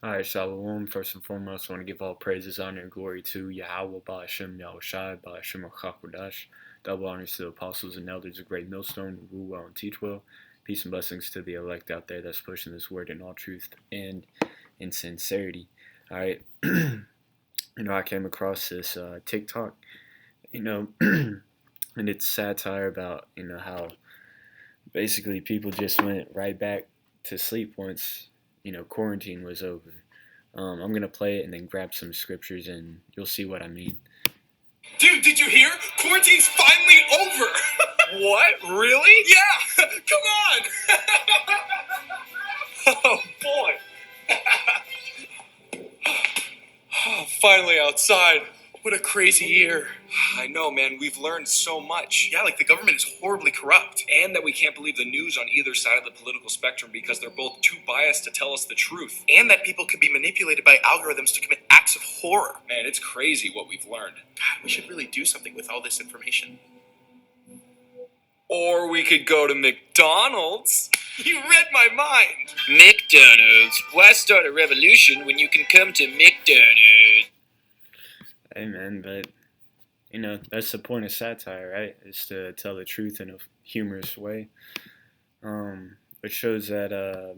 Alright, Shalom. First and foremost, I want to give all praises, honor, and glory to Yahweh, Ba'ashem, Yahushai, Ba'ashem, HaKakodash. Double honors to the apostles and elders of Great Millstone who rule well and teach well. Peace and blessings to the elect out there that's pushing this word in all truth and in sincerity. Alright, I came across this TikTok, you know, and it's satire about, how basically people just went right back to sleep once, quarantine was over. I'm gonna play it and then grab some scriptures and you'll see what I mean. Dude, did you hear? Quarantine's finally over. What? Really? Yeah. Come on. Oh boy. Finally outside. What a crazy year. I know, man. We've learned so much. Yeah, like the government is horribly corrupt. And that we can't believe the news on either side of the political spectrum because they're both too biased to tell us the truth. And that people could be manipulated by algorithms to commit acts of horror. Man, it's crazy what we've learned. God, we should really do something with all this information. Or we could go to McDonald's. You read my mind. McDonald's. Why start a revolution when you can come to McDonald's? Hey man, but that's the point of satire, right? Is to tell the truth in a humorous way. It shows that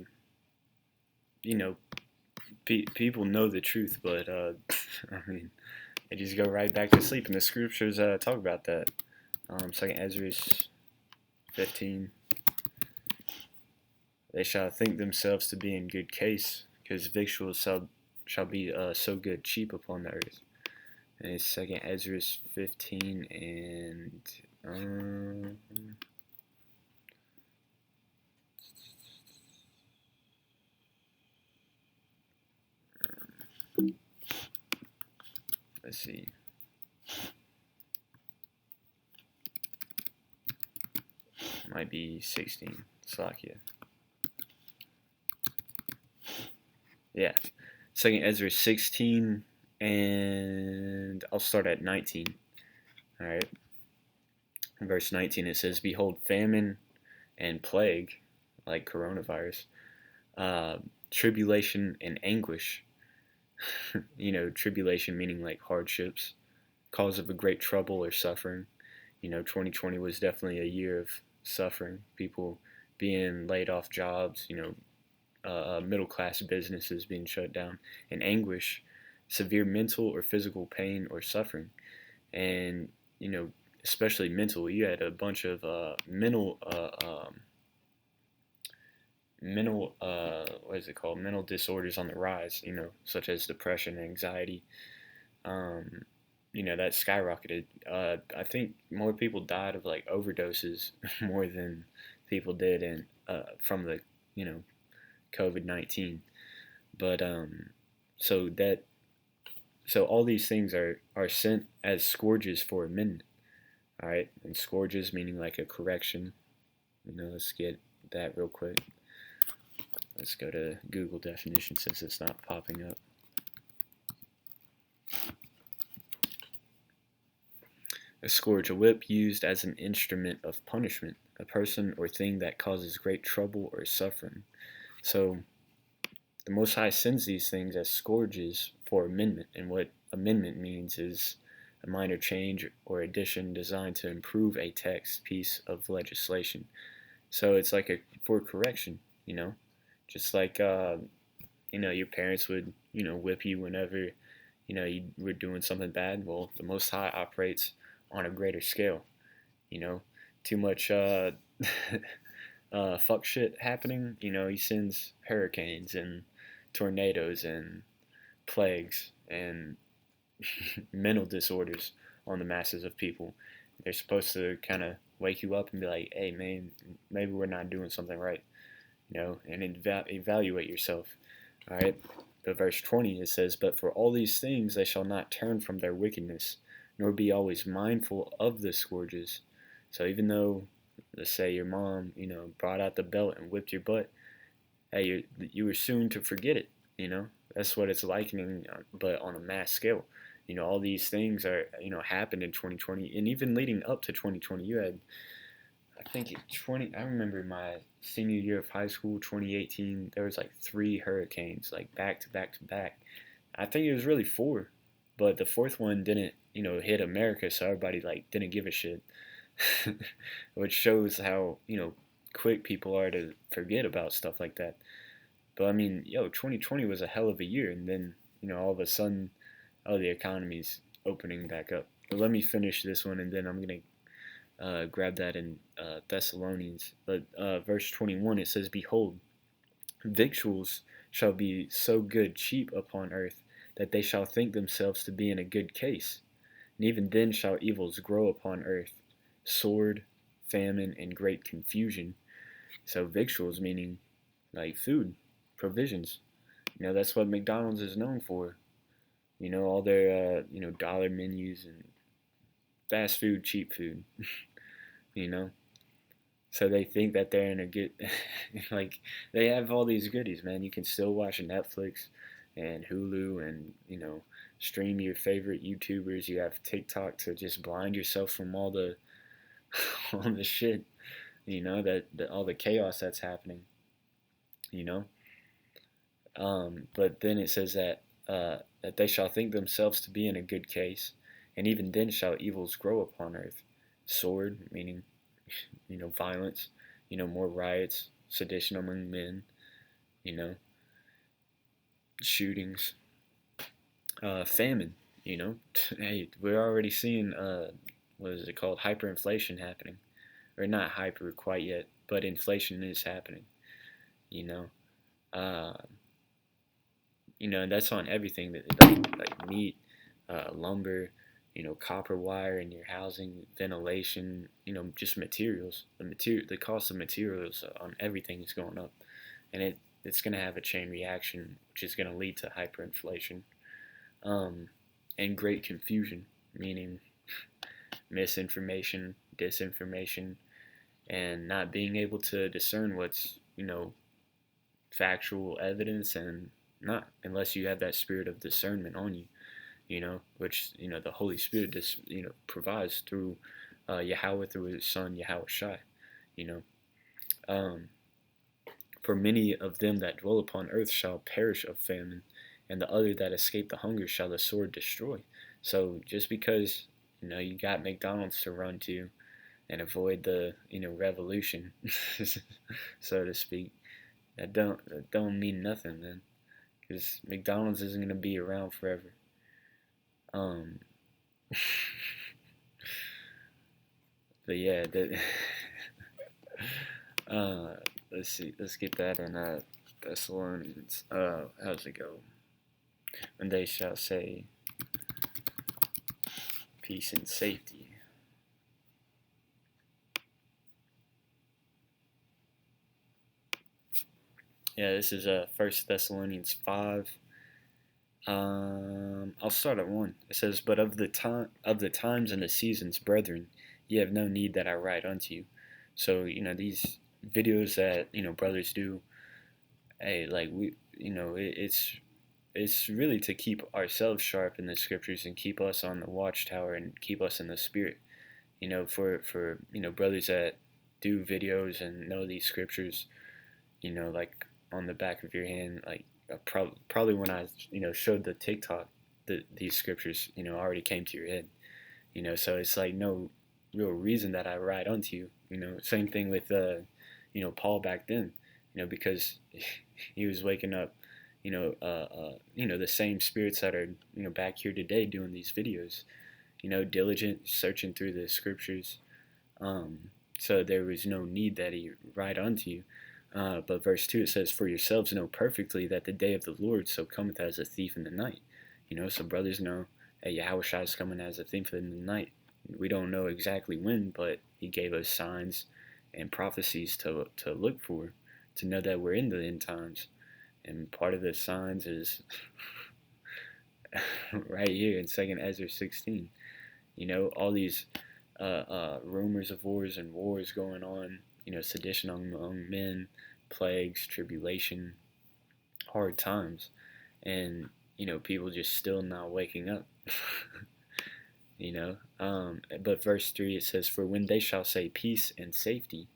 people know the truth, but I mean, they just go right back to sleep. And the scriptures talk about that. Second Ezra 15. They shall think themselves to be in good case, because victuals shall be so good cheap upon the earth. And it's Second Ezra 15 and let's see. Might be 16. Slakia. Yeah. Second Ezra 16 and I'll start at 19. Alright. In verse 19 it says, behold, famine and plague, like coronavirus, tribulation and anguish. Tribulation meaning like hardships, cause of a great trouble or suffering. 2020 was definitely a year of suffering. People being laid off jobs, middle class businesses being shut down, and anguish, severe mental or physical pain or suffering. And, especially mental, you had a bunch of mental disorders on the rise, such as depression, anxiety. That skyrocketed. I think more people died of like overdoses more than people did from the COVID-19. But so all these things are sent as scourges for amendment. All right, and scourges meaning like a correction. Let's get that real quick. Let's go to Google definition since it's not popping up. A scourge, a whip used as an instrument of punishment, a person or thing that causes great trouble or suffering. So the Most High sends these things as scourges for amendment, and what amendment means is a minor change or addition designed to improve a text piece of legislation. So it's like for correction, just like your parents would whip you whenever you were doing something bad. Well, the Most High operates on a greater scale. Too much fuck shit happening. He sends hurricanes and tornadoes and plagues and mental disorders on the masses of people. They're supposed to kind of wake you up and be like, hey man, maybe we're not doing something right, and evaluate yourself. All right. But verse 20 it says, but for all these things they shall not turn from their wickedness, nor be always mindful of the scourges. So even though, let's say your mom, brought out the belt and whipped your butt, hey, you were soon to forget it. That's what it's likening, but on a mass scale. All these things are, happened in 2020, and even leading up to 2020, you had I think 20. I remember my senior year of high school, 2018. There was like three hurricanes, like back to back to back. I think it was really four, but the fourth one didn't, hit America, so everybody like didn't give a shit, which shows how quick people are to forget about stuff like that. But I mean, 2020 was a hell of a year, and then all of a sudden, oh, the economy's opening back up. But let me finish this one, and then I'm gonna grab that in Thessalonians. But verse 21, it says, "Behold, victuals shall be so good cheap upon earth, that they shall think themselves to be in a good case. And even then shall evils grow upon earth, sword, famine, and great confusion." So victuals meaning like food, provisions. That's what McDonald's is known for. All their dollar menus and fast food, cheap food. you know. So they think that they're in a good, like they have all these goodies, man. You can still watch Netflix and Hulu and stream your favorite YouTubers. You have TikTok to just blind yourself from all the all the shit, that all the chaos that's happening. You know. But then it says that they shall think themselves to be in a good case, and even then shall evils grow upon earth. Sword, meaning, violence, more riots, sedition among men, you know, shootings, famine, hey, we're already seeing, what is it called, hyperinflation happening. Or not hyper quite yet, but inflation is happening, you know. Uh, and that's on everything that like meat, lumber, copper wire in your housing, ventilation, just materials. The cost of materials on everything is going up, and it's going to have a chain reaction, which is going to lead to hyperinflation, and great confusion, meaning misinformation, disinformation, and not being able to discern what's factual evidence and not, unless you have that spirit of discernment on you, which the Holy Spirit just provides through Yahweh, through His Son Yahweh Shai. you know um, for many of them that dwell upon earth shall perish of famine, and the other that escape the hunger shall the sword destroy. So just because you got McDonald's to run to and avoid the revolution, so to speak, that don't mean nothing, man, because McDonald's isn't gonna be around forever. Um, but yeah, uh, let's see, let's get that in Thessalonians. How's it go? And they shall say peace and safety. Yeah, this is 1 Thessalonians 5. I'll start at 1. It says, "But of the times and the seasons, brethren, ye have no need that I write unto you." So these videos that brothers do, hey, like it's really to keep ourselves sharp in the scriptures and keep us on the watchtower and keep us in the spirit. For brothers that do videos and know these scriptures, like on the back of your hand, like probably when I showed the TikTok, these scriptures already came to your head. So it's like no real reason that I write unto you. Same thing with Paul back then. Because he was waking up. The same spirits that are back here today doing these videos. Diligent, searching through the scriptures. So there was no need that he write unto you. But verse 2, it says, "For yourselves know perfectly that the day of the Lord so cometh as a thief in the night." So brothers know that Yahweh Shai is coming as a thief in the night. We don't know exactly when, but he gave us signs and prophecies to look for, to know that we're in the end times. And part of the signs is right here in 2nd Ezra 16. All these rumors of wars and wars going on, sedition among men, plagues, tribulation, hard times, and people just still not waking up. But verse 3 it says, "For when they shall say peace and safety,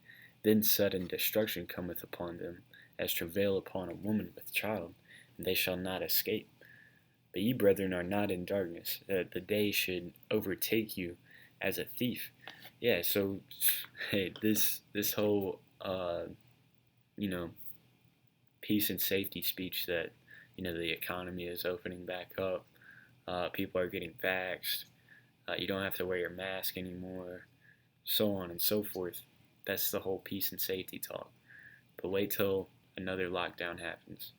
then sudden destruction cometh upon them, as travail upon a woman with child, and they shall not escape. But ye, brethren, are not in darkness, that the day should overtake you as a thief." Yeah, so hey, this whole you know peace and safety speech that the economy is opening back up, people are getting vaxxed, you don't have to wear your mask anymore, so on and so forth. That's the whole peace and safety talk. But wait till another lockdown happens.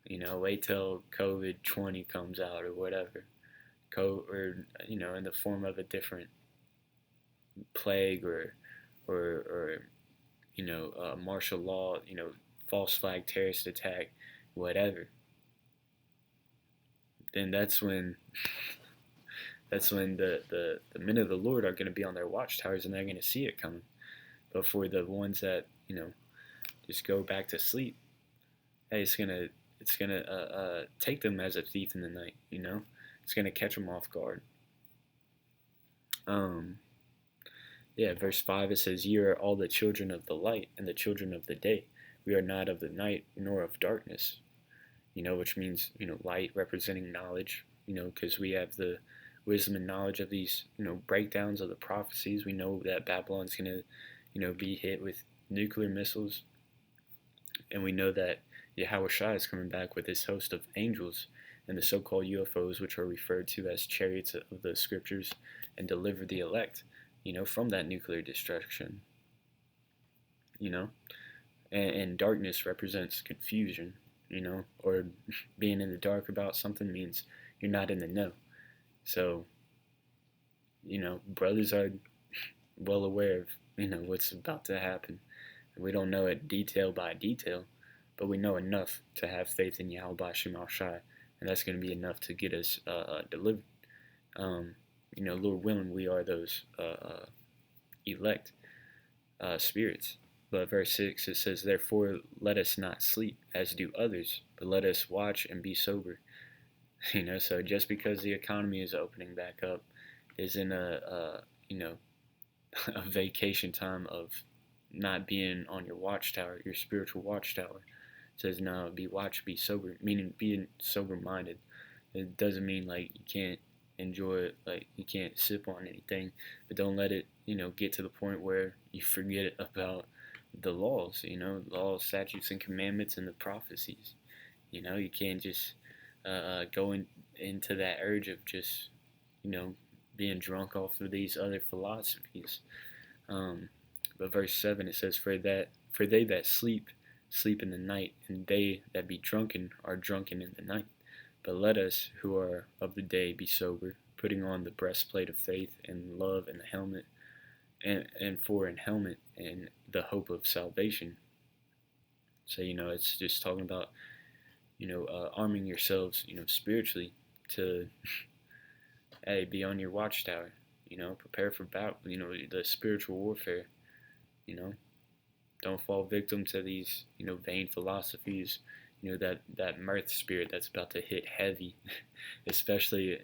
Wait till COVID-20 comes out or whatever, or in the form of a different plague or martial law, false flag terrorist attack, whatever. Then that's when the men of the Lord are going to be on their watchtowers and they're going to see it coming. But for the ones that just go back to sleep, hey, it's gonna take them as a thief in the night. It's gonna catch them off guard. Yeah, verse 5 it says, "Ye are all the children of the light and the children of the day. We are not of the night nor of darkness." Which means light representing knowledge. Because we have the wisdom and knowledge of these breakdowns of the prophecies. We know that Babylon's gonna be hit with nuclear missiles, and we know that Yahushua is coming back with his host of angels and the so-called UFOs, which are referred to as chariots of the scriptures, and deliver the elect, from that nuclear destruction. And darkness represents confusion, or being in the dark about something means you're not in the know. So, brothers are well aware of, what's about to happen. We don't know it detail by detail, but we know enough to have faith in Yahweh Shema Shai, and that's going to be enough to get us delivered. Lord willing, we are those elect spirits. But verse 6, it says, "Therefore let us not sleep, as do others, but let us watch and be sober." So just because the economy is opening back up isn't a vacation time of not being on your watchtower, your spiritual watchtower. It says, no, be sober, meaning being sober-minded. It doesn't mean like you can't enjoy it, like you can't sip on anything, but don't let it, get to the point where you forget about the laws, laws, statutes, and commandments, and the prophecies. You can't just go into that urge of just, being drunk off of these other philosophies. But verse 7 it says, For they that sleep in the night, and they that be drunken are drunken in the night. But let us who are of the day be sober, putting on the breastplate of faith and love, and the helmet, and for an helmet and the hope of salvation. So it's just talking about arming yourselves spiritually to hey, be on your watchtower, prepare for battle, the spiritual warfare. Don't fall victim to these vain philosophies, that mirth spirit that's about to hit heavy, especially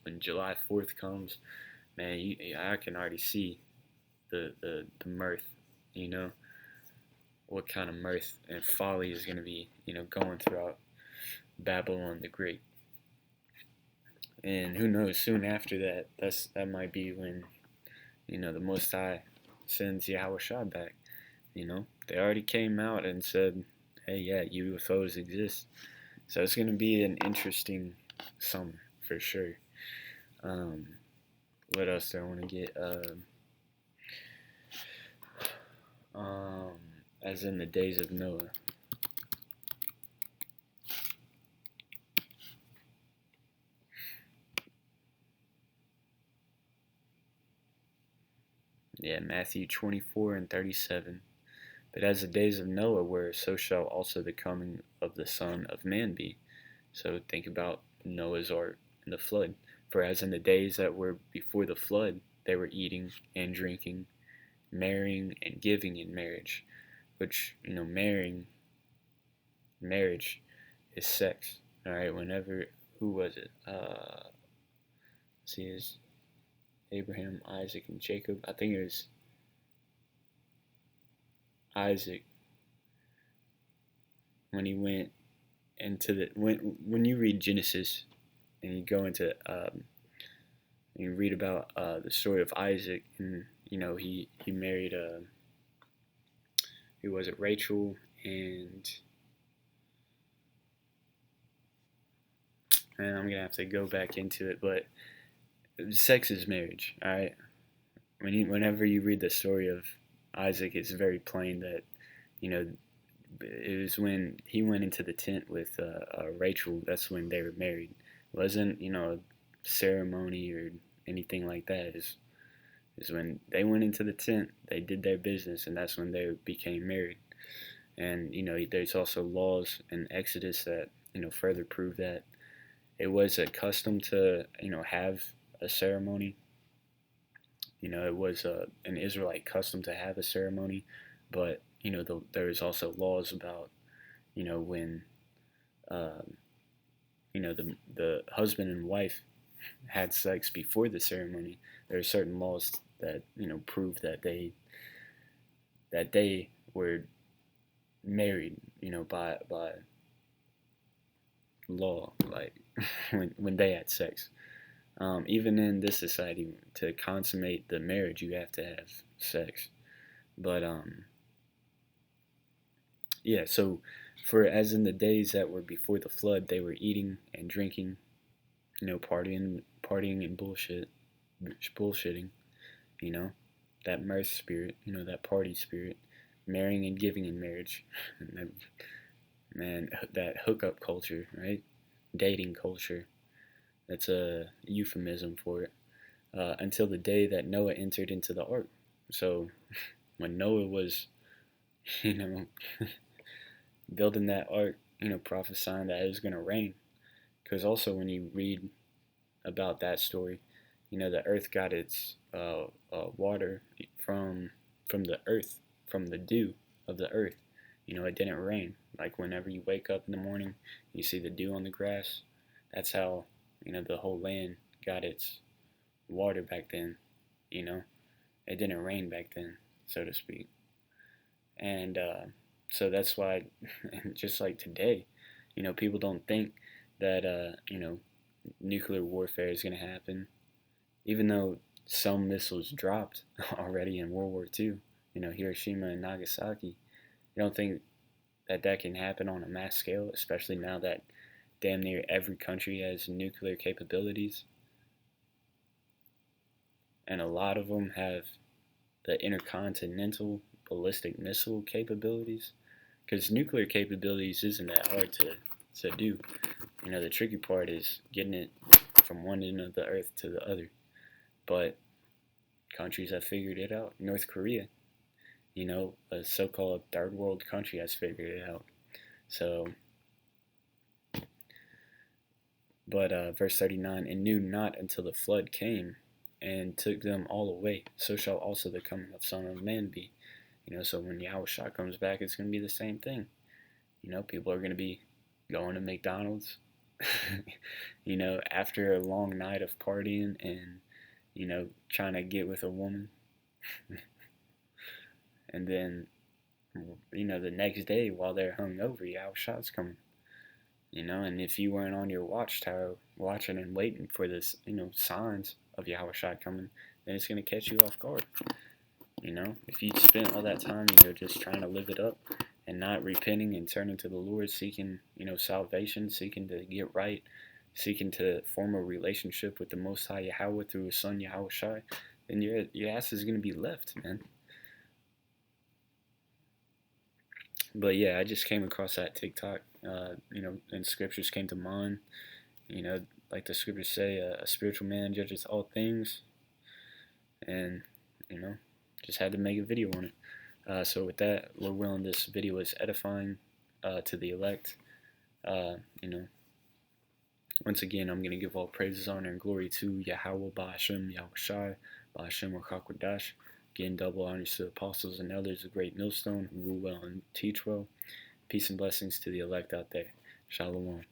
when July 4th comes. Man, I can already see the mirth, what kind of mirth and folly is going to be going throughout Babylon the Great. And who knows, soon after that might be when the Most High sends Yahushua back. They already came out and said, hey, yeah, UFOs exist. So it's going to be an interesting summer for sure. What else do I want to get? As in the days of Noah. Yeah, Matthew 24 and 37. But as the days of Noah were, so shall also the coming of the Son of Man be. So think about Noah's Ark and the flood. For as in the days that were before the flood, they were eating and drinking, marrying and giving in marriage. Which, marriage is sex. Alright, who was it? see, is Abraham, Isaac, and Jacob. I think it was Isaac when he went into the when you read Genesis and you go into you read about the story of Isaac, and he married who was it, Rachel, and I'm gonna have to go back into it, but sex is marriage. All right, whenever you read the story of Isaac, it's very plain that you know it was when he went into the tent with Rachel. That's when they were married. It wasn't a ceremony or anything like that. Is when they went into the tent, they did their business, and that's when they became married. And there's also laws in Exodus that further prove that it was a custom to have a ceremony. It was an Israelite custom to have a ceremony, but there is also laws about when the husband and wife had sex before the ceremony. There are certain laws that prove that they were married, by law, like when they had sex. Even in this society, to consummate the marriage, you have to have sex. But yeah. So, for as in the days that were before the flood, they were eating and drinking, partying and bullshitting. That mirth spirit, that party spirit, marrying and giving in marriage, and that hookup culture, right? Dating culture. That's a euphemism for it. Until the day that Noah entered into the ark. So when Noah was, you know, building that ark, prophesying that it was going to rain. Because also when you read about that story, the earth got its water from the earth, from the dew of the earth. It didn't rain. Like whenever you wake up in the morning, you see the dew on the grass. That's how the whole land got its water back then. It didn't rain back then, so to speak. And so that's why, just like today, people don't think that nuclear warfare is going to happen, even though some missiles dropped already in World War II. Hiroshima and Nagasaki. You don't think that can happen on a mass scale, especially now that damn near every country has nuclear capabilities, and a lot of them have the intercontinental ballistic missile capabilities. Because nuclear capabilities isn't that hard to do. The tricky part is getting it from one end of the earth to the other. But countries have figured it out. North Korea, a so-called third world country, has figured it out. So, but verse 39, and knew not until the flood came and took them all away. So shall also the coming of Son of Man be. So when Yahushua comes back, it's going to be the same thing. People are going to be going to McDonald's, after a long night of partying and, trying to get with a woman. And then, the next day while they're hungover, Yahushua's coming. And if you weren't on your watchtower watching and waiting for this, signs of Yahushua coming, then it's going to catch you off guard. If you spent all that time, just trying to live it up and not repenting and turning to the Lord, seeking, salvation, seeking to get right, seeking to form a relationship with the Most High Yahweh through His Son Yahushua, then your ass is going to be left, man. But yeah, I just came across that TikTok, and scriptures came to mind. Like the scriptures say, a spiritual man judges all things, and, just had to make a video on it. So with that, Lord willing, this video is edifying to the elect. Once again, I'm going to give all praises, honor, and glory to Yahweh, Ba'ashem, Yahushai, Ba'ashem, Rakakwadash. Again, double honors to the apostles and elders of Great Millstone who rule well and teach well. Peace and blessings to the elect out there. Shalom.